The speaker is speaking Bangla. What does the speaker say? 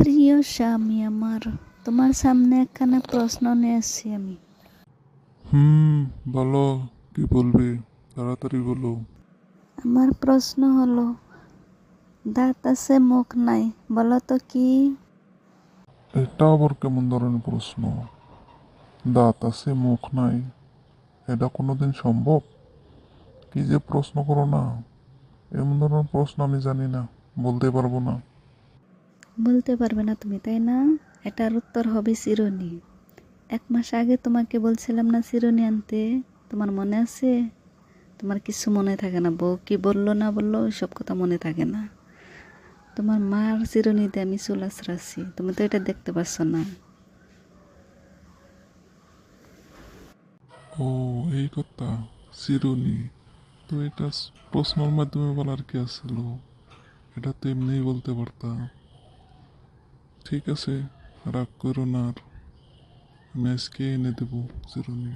প্রিয় স্বামী আমার, তোমার সামনে একখানা প্রশ্ন নিয়ে এসেছি আমি। বলো, কি বলবে? তাড়াতাড়ি বলো। আমার প্রশ্ন হলো, দাঁত আছে মুখ নাই, বলো তো কি? এটা আবার কেমন ধরনের প্রশ্ন? দাঁত আছে মুখ নাই, এটা কোনোদিন সম্ভব? কি যে প্রশ্ন করো না! এমন ধরনের প্রশ্ন আমি জানি না, বলতে পারবো না। বলতে পারবে না তুমি, তাই না? এটার উত্তর হবে চিরুনি। 1 মাস আগে তোমাকে বলছিলাম না চিরুনি আনতে, তোমার মনে আছে? তোমার কিছু মনে থাকে না, বউ কি বললো না বললো ওইসব কথা মনে থাকে না। তোমার মার চিরুনিতে আমি চুল আঁচড়াচ্ছি, তুমি তো এটা দেখতে পাচ্ছ না। ও, এই কথা। চিরুনি। তো এটা প্রশ্নের মাধ্যমে বলার কি আসছিল? এটা তো এমনিই বলতে পারতা। ঠিক আছে, রাগ করো না আর। আমি আজকে এনে দেবো চিরুনি।